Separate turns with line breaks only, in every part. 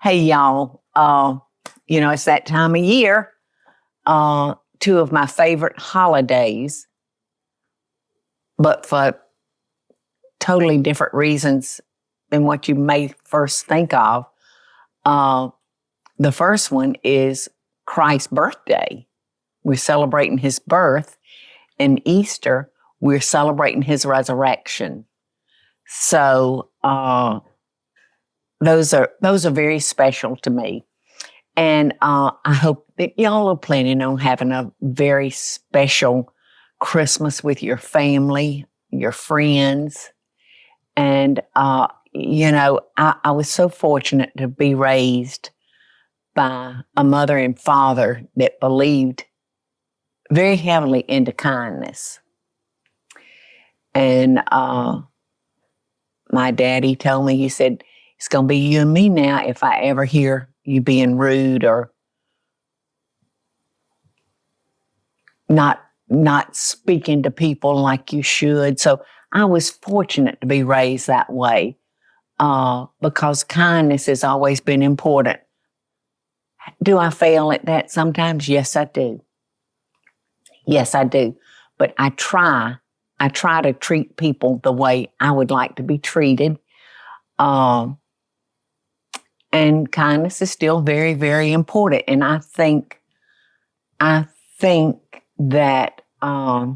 Hey, y'all. It's that time of year. Two of my favorite holidays, but for totally different reasons than what you may first think of. The first one is Christ's birthday. We're celebrating his birth, and Easter, we're celebrating his resurrection. So those are very special to me. And I hope that y'all are planning on having a very special Christmas with your family, your friends. And, I was so fortunate to be raised by a mother and father that believed very heavily into kindness. And my daddy told me, he said, it's going to be you and me now if I ever hear you being rude or not speaking to people like you should. So I was fortunate to be raised that way because kindness has always been important. Do I fail at that sometimes? Yes, I do. Yes, I do. But I try to treat people the way I would like to be treated. And kindness is still very, very important. And I think that I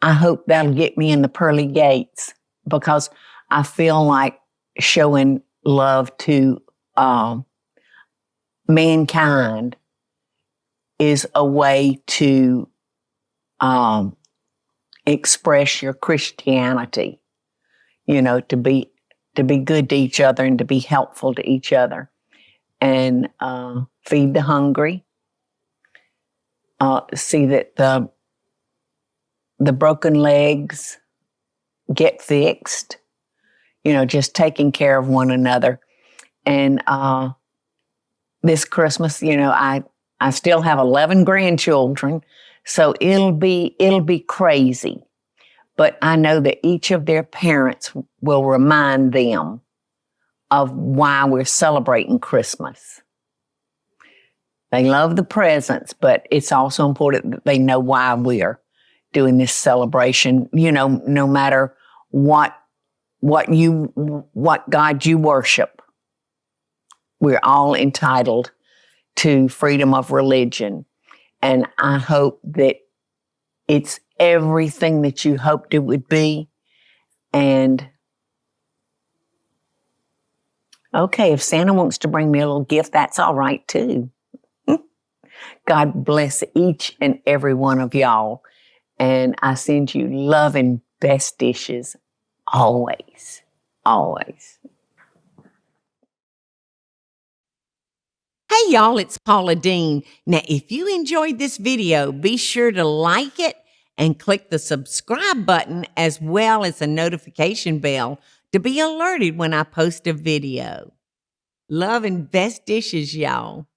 hope that'll get me in the pearly gates because I feel like showing love to mankind is a way to express your Christianity, to be good to each other and to be helpful to each other and feed the hungry, see that the broken legs get fixed, just taking care of one another. And this Christmas, I still have 11 grandchildren, so it'll be crazy. But I know that each of their parents will remind them of why we're celebrating Christmas. They love the presents, but it's also important that they know why we're doing this celebration. No matter what God you worship, we're all entitled to freedom of religion. And I hope that it's everything that you hoped it would be. And okay, if Santa wants to bring me a little gift, that's all right too. God bless each and every one of y'all. And I send you love and best dishes always, always.
Hey y'all, it's Paula Deen. Now, if you enjoyed this video, be sure to like it and click the subscribe button as well as the notification bell to be alerted when I post a video. Love and best dishes, y'all.